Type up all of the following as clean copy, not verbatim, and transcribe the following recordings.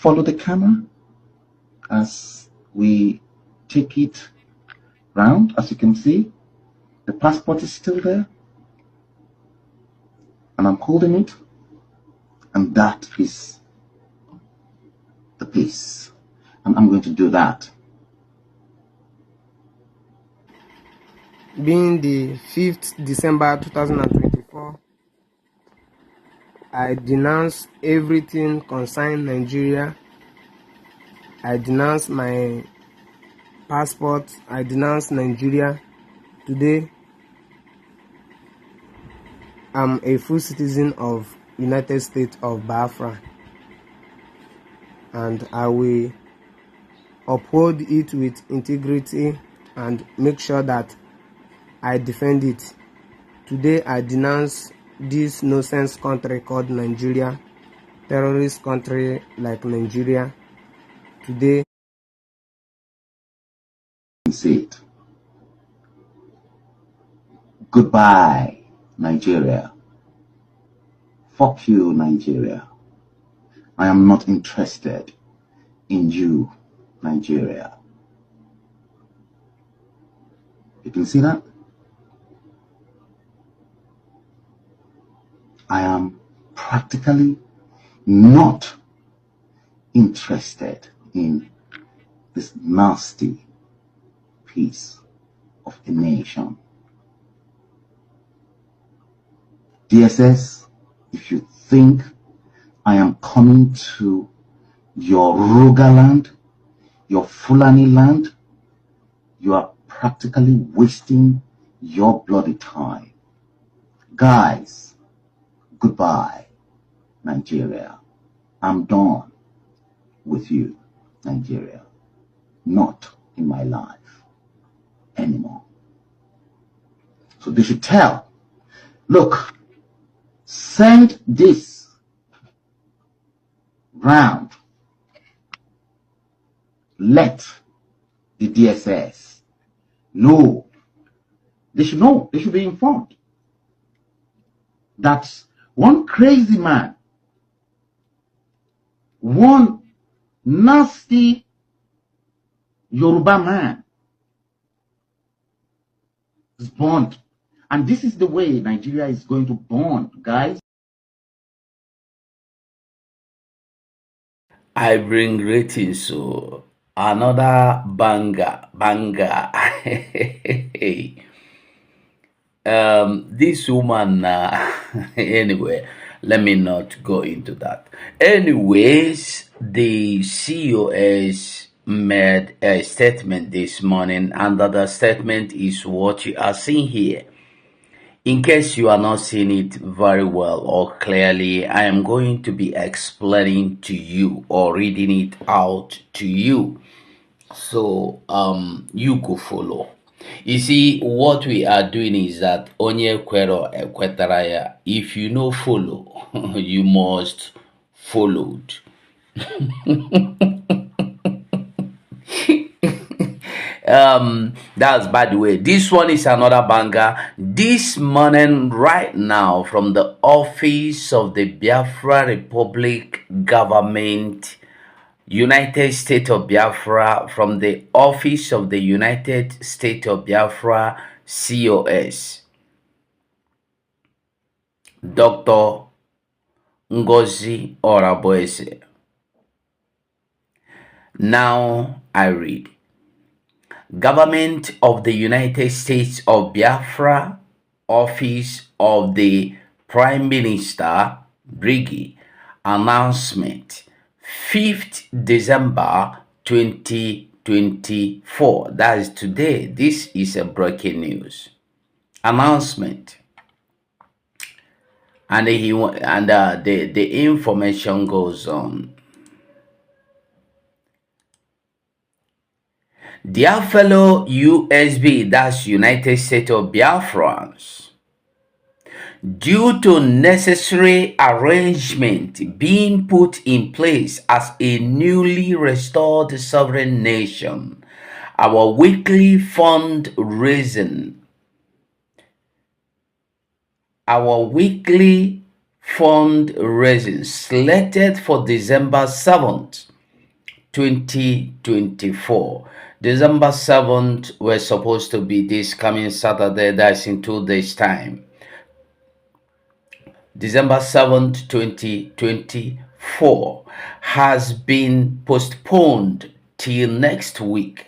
follow the camera as we take it round. As you can see, the passport is still there, and I'm holding it, and that is the piece, and I'm going to do that. Being the 5th December 2024, I denounce everything concerning Nigeria. I denounce my passport. I denounce Nigeria. Today, I'm a full citizen of United States of Biafra, and I will uphold it with integrity and make sure that I defend it. Today, I denounce this nonsense country called Nigeria, terrorist country like Nigeria. Today, See it. Goodbye, Nigeria. Fuck you, Nigeria. I am not interested in you, Nigeria. You can see that? I am practically not interested in this nasty piece of a nation. DSS, if you think I am coming to your Rogaland, your Fulani land, you are practically wasting your bloody time. Guys, goodbye, Nigeria. I'm done with you, Nigeria. Not in my life anymore. So they should tell, look, send this round. Let the DSS know. They should know. They should be informed that one crazy man, one nasty Yoruba man is born. And this is the way Nigeria is going to born, guys. I bring greetings, so another banger. This woman, anyway, let me not go into that. Anyways, the COS made a statement this morning, and that statement is what you are seeing here. In case you are not seeing it very well or clearly, I am going to be explaining to you or reading it out to you. So you could follow. You see, what we are doing is that onye kwero ekwetaraya. If you no follow, you must followed. That's by the way. This one is another banger. This morning, right now, from the office of the Biafra Republic government, United States of Biafra, from the office of the United States of Biafra COS, Dr. Ngozi Oraboese. Now I read. Government of the United States of Biafra, Office of the Prime Minister, Briggy, announcement, 5th December 2024. That is today. This is a breaking news. Announcement. And the information goes on. Dear fellow USB, that's United States of Biafrans, due to necessary arrangement being put in place as a newly restored sovereign nation, our weekly fundraising slated for December 7th 2024. December 7th, we're supposed to be this coming Saturday, that's in 2 days' time. December 7th, 2024 has been postponed till next week.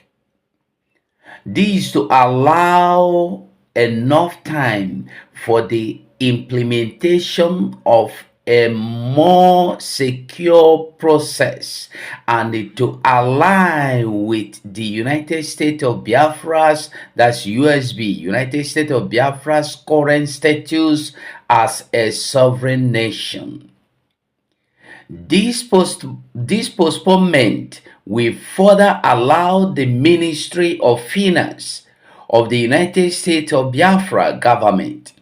This to allow enough time for the implementation of a more secure process and to align with the United States of Biafra's, that's USB, United States of Biafra's current status as a sovereign nation. This postponement will further allow the Ministry of Finance of the United States of Biafra government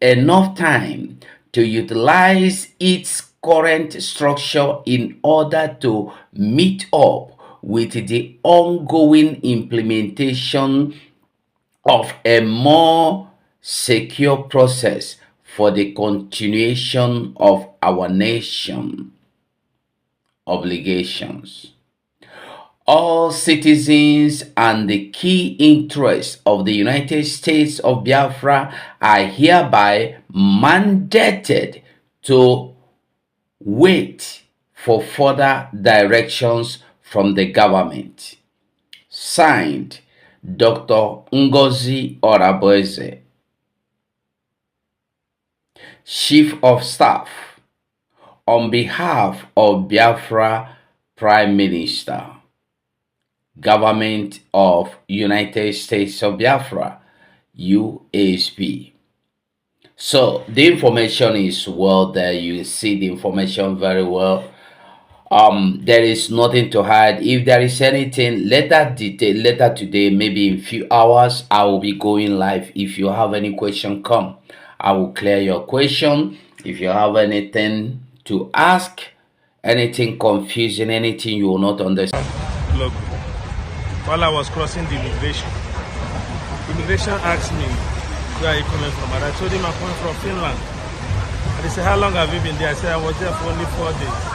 enough time to utilize its current structure in order to meet up with the ongoing implementation of a more secure process for the continuation of our nation obligations. All citizens and the key interests of the United States of Biafra are hereby mandated to wait for further directions from the government. Signed, Dr. Ngozi Oraboeze, Chief of Staff, on behalf of Biafra Prime Minister, Government of United States of Biafra, USB. So the information is well there. You see the information very well. There is nothing to hide. If there is anything later today, maybe in a few hours, I will be going live. If you have any question, come. I will clear your question. If you have anything to ask, anything confusing, anything you will not understand. Look, while I was crossing the immigration asked me, where are you coming from? And I told him I'm coming from Finland. And he said, how long have you been there? I said, I was there for only 4 days.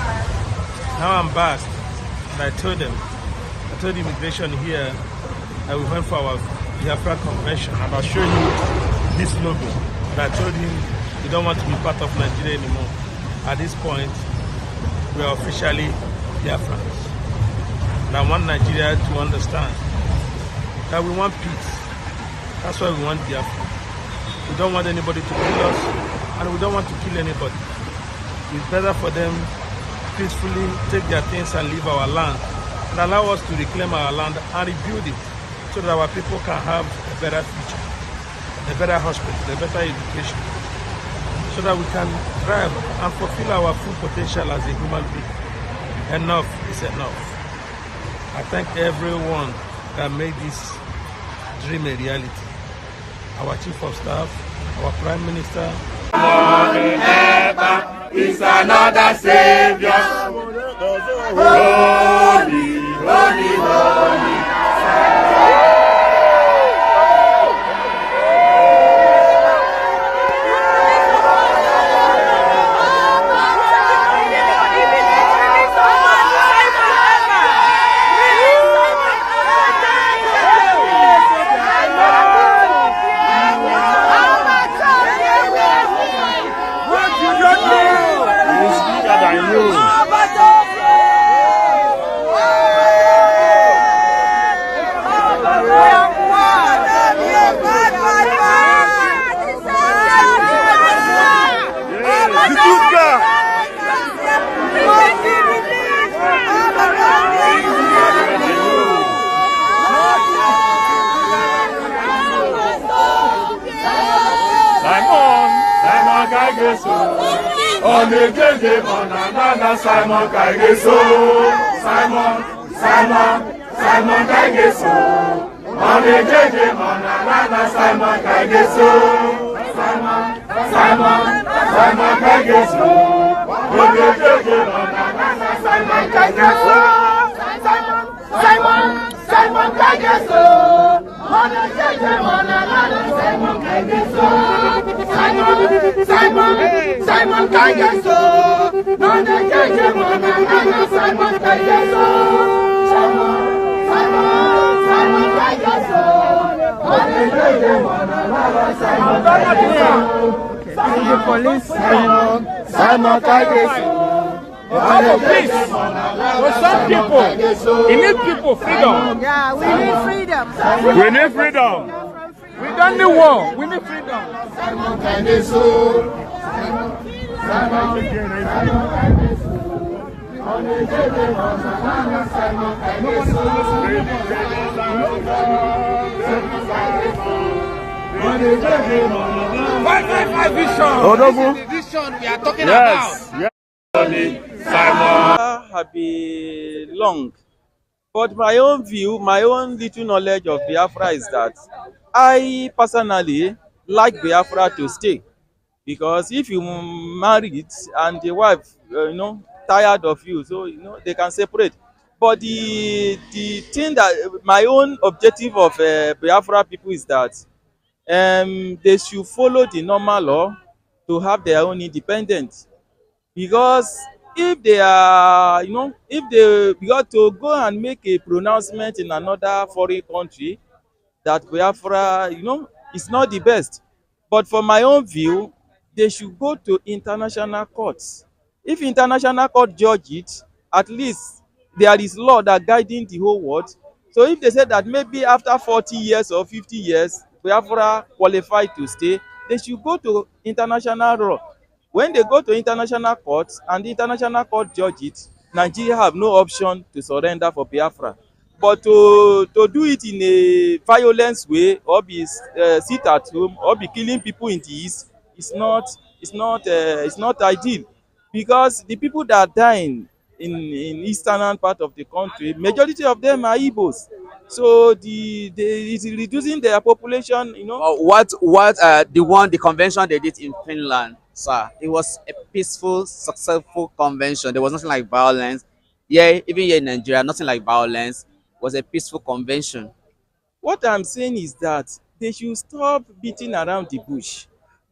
Now I'm back. And I told the immigration here that we went for our Biafra convention. And I'll show you this logo. And I told him, you don't want to be part of Nigeria anymore. At this point, we are officially Biafrans. And I want Nigeria to understand that we want peace. That's why we want Biafra. We don't want anybody to kill us, and we don't want to kill anybody. It's better for them peacefully take their things and leave our land, and allow us to reclaim our land and rebuild it so that our people can have a better future, a better hospital, a better education, so that we can thrive and fulfill our full potential as a human being. Enough is enough. I thank everyone that made this dream a reality. Our Chief of Staff, our Prime Minister. Is another Savior. Holy, holy, holy. On the day on another Simon Kaigeso. Simon Kaigeso. On the day on another Simon Kaigeso. Simon Kaigeso. On the day on another Simon Kaigeso. Simon Kaigeso. On the day on another Simon Kaigeso. Simon Kaigeso. On the day on another Simon Kaigeso. The police. Simon Please, for some people, you need people freedom. Yeah, we need freedom. We need freedom. We don't need war. We need freedom. Five vision. The vision we are talking about. Have been long, but my own view, my own little knowledge of Biafra is that I personally like Biafra to stay, because if you married and the wife, tired of you, so they can separate. But the thing that my own objective of Biafra people is that they should follow the normal law to have their own independence, because if they are if they got to go and make a pronouncement in another foreign country that Biafra is not the best, but for my own view they should go to international courts. If international court judge it, at least there is law that guiding the whole world. So if they say that maybe after 40 years or 50 years Biafra qualified to stay, they should go to international law. When they go to international court and the international court judge it, Nigeria have no option to surrender for Biafra. But to do it in a violence way, or be sit at home, or be killing people in the east, it's not ideal, because the people that are dying in eastern part of the country, majority of them are Igbos. So it's reducing their population. The convention they did in Finland, sir, it was a peaceful, successful convention. There was nothing like violence. Yeah, even here in Nigeria, nothing like violence. It was a peaceful convention. What I'm saying is that they should stop beating around the bush.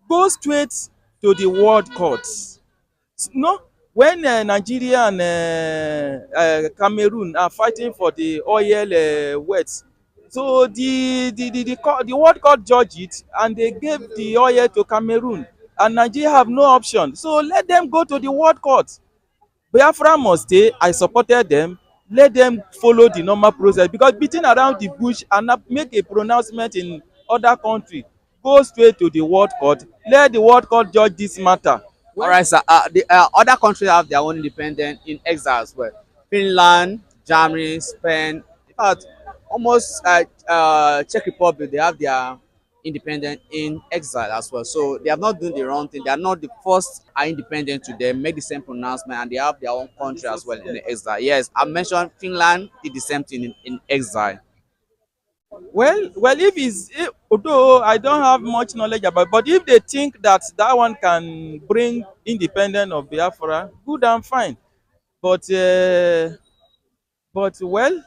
Go straight to the world courts. No, when Nigeria and Cameroon are fighting for the oil wealth, so the world court judge it and they gave the oil to Cameroon, and Nigeria have no option. So let them go to the world court. Biafra must stay. I supported them. Let them follow the normal process, because beating around the bush and not make a pronouncement in other country, go straight to the world court. Let the world court judge this matter. All right, sir. The other countries have their own independence in exile as well. Finland, Germany, Spain. In fact, almost Czech Republic, they have their independent in exile as well. So they have not done the wrong thing. They are not the first are independent to them, make the same pronouncement, and they have their own country as well in the exile. Yes, I mentioned Finland did the same thing in exile. Well, although I don't have much knowledge about, but if they think that that one can bring independence of Biafra, good and fine. But well,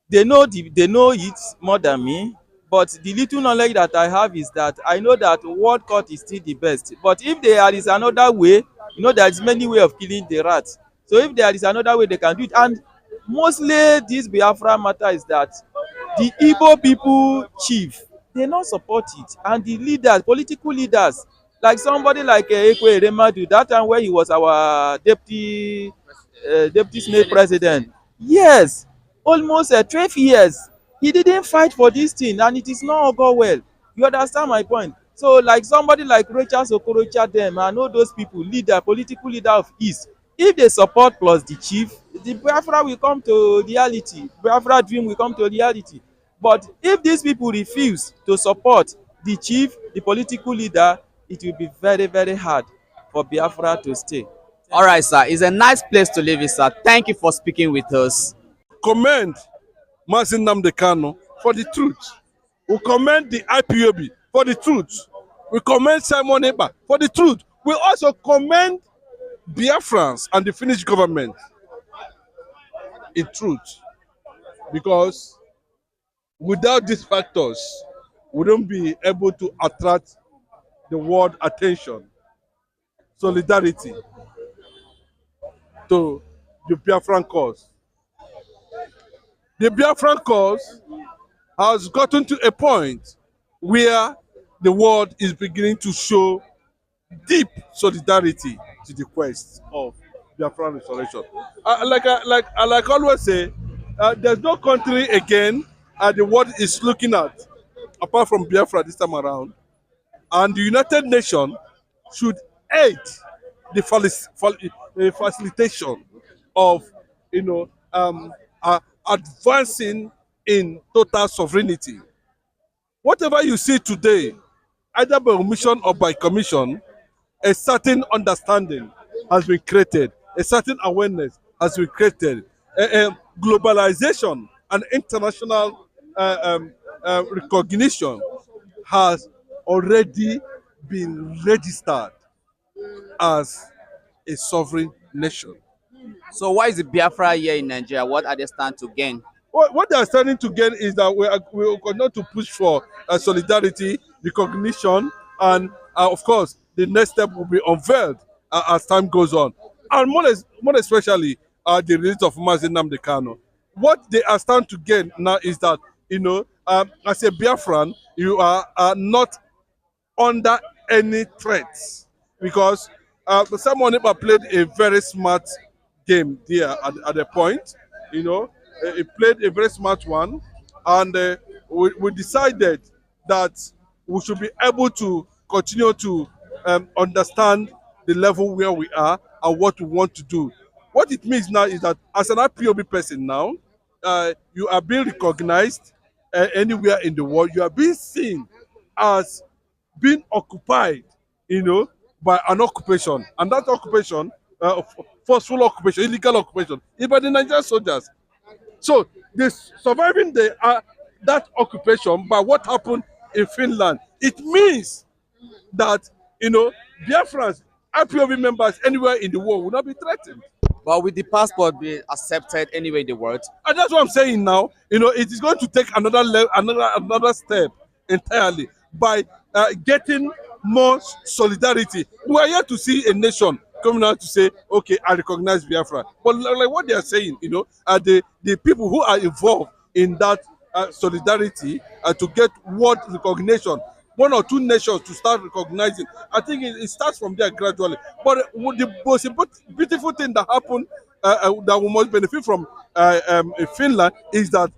they know it more than me. But the little knowledge that I have is that I know that world court is still the best. But if there is another way, there is many way of killing the rat. So if there is another way, they can do it. And mostly this Biafra matter is that the Igbo people chief, they not support it, and the leaders, political leaders, like somebody like Ekwe Remadu, that time when he was our deputy senate president, yes, almost 12 years he didn't fight for this thing, and it is not go well. You understand my point? So like somebody like Rachel Okorocha dem and all those people, political leader of east, if they support plus the chief, the Biafra will come to reality. Biafra dream will come to reality. But if these people refuse to support the chief, the political leader, it will be very, very hard for Biafra to stay. All right, sir. It's a nice place to live in, sir. Thank you for speaking with us. Commend Mazin Namdekano for the truth. We commend the IPOB for the truth. We commend Simon Eba for the truth. We also commend Biafrans and the Finnish government in truth, because without these factors, we don't be able to attract the world attention, solidarity to the Biafran cause. The Biafran cause has gotten to a point where the world is beginning to show deep solidarity to the quest of Biafran restoration. Like I always say, there's no country again the world is looking at apart from Biafra this time around, and the United Nations should aid the facilitation of advancing in total sovereignty. Whatever you see today, either by omission or by commission, a certain understanding has been created, a certain awareness has been created, globalization and international recognition has already been registered as a sovereign nation. So why is the Biafra here in Nigeria? What are they stand to gain? What they are starting to gain is that we continue to push for solidarity, recognition, and of course, the next step will be unveiled as time goes on. And more especially, the release of Mazi Nnamdi Kanu. What they are starting to gain now is that, as a Biafran, you are not under any threats because Simon Ekpa played a very smart game there at the point. He played a very smart one, and we decided that we should be able to continue to understand the level where we are and what we want to do. What it means now is that as an IPOB person now, you are being recognized anywhere in the world. You are being seen as being occupied, by an occupation, and that occupation, forceful occupation, illegal occupation, is by the Nigerian soldiers. So this surviving that occupation by what happened in Finland, it means that Biafrans, IPOB members anywhere in the world will not be threatened. But will the passport be accepted anywhere in the world? And that's what I'm saying now. It is going to take another step entirely by getting more solidarity. We are here to see a nation coming out to say, okay, I recognize Biafra. But like what they are saying, the people who are involved in that solidarity to get world recognition, one or two nations to start recognizing. I think it starts from there gradually. But the most beautiful thing that happened that we must benefit from in Finland is that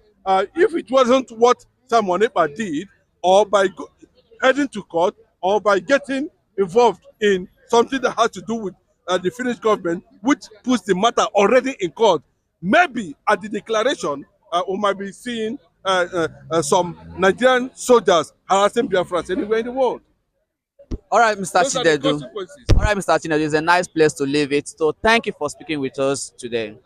if it wasn't what Simon Ekpa did, or by heading to court, or by getting involved in something that has to do with the Finnish government, which puts the matter already in court, maybe at the declaration, we might be seeing some Nigerian soldiers harassing Biafrans anywhere in the world. All right, Mr. Those are the Chinedu. consequences. All right, Mr. Chinedu, it's a nice place to leave it. So thank you for speaking with us today.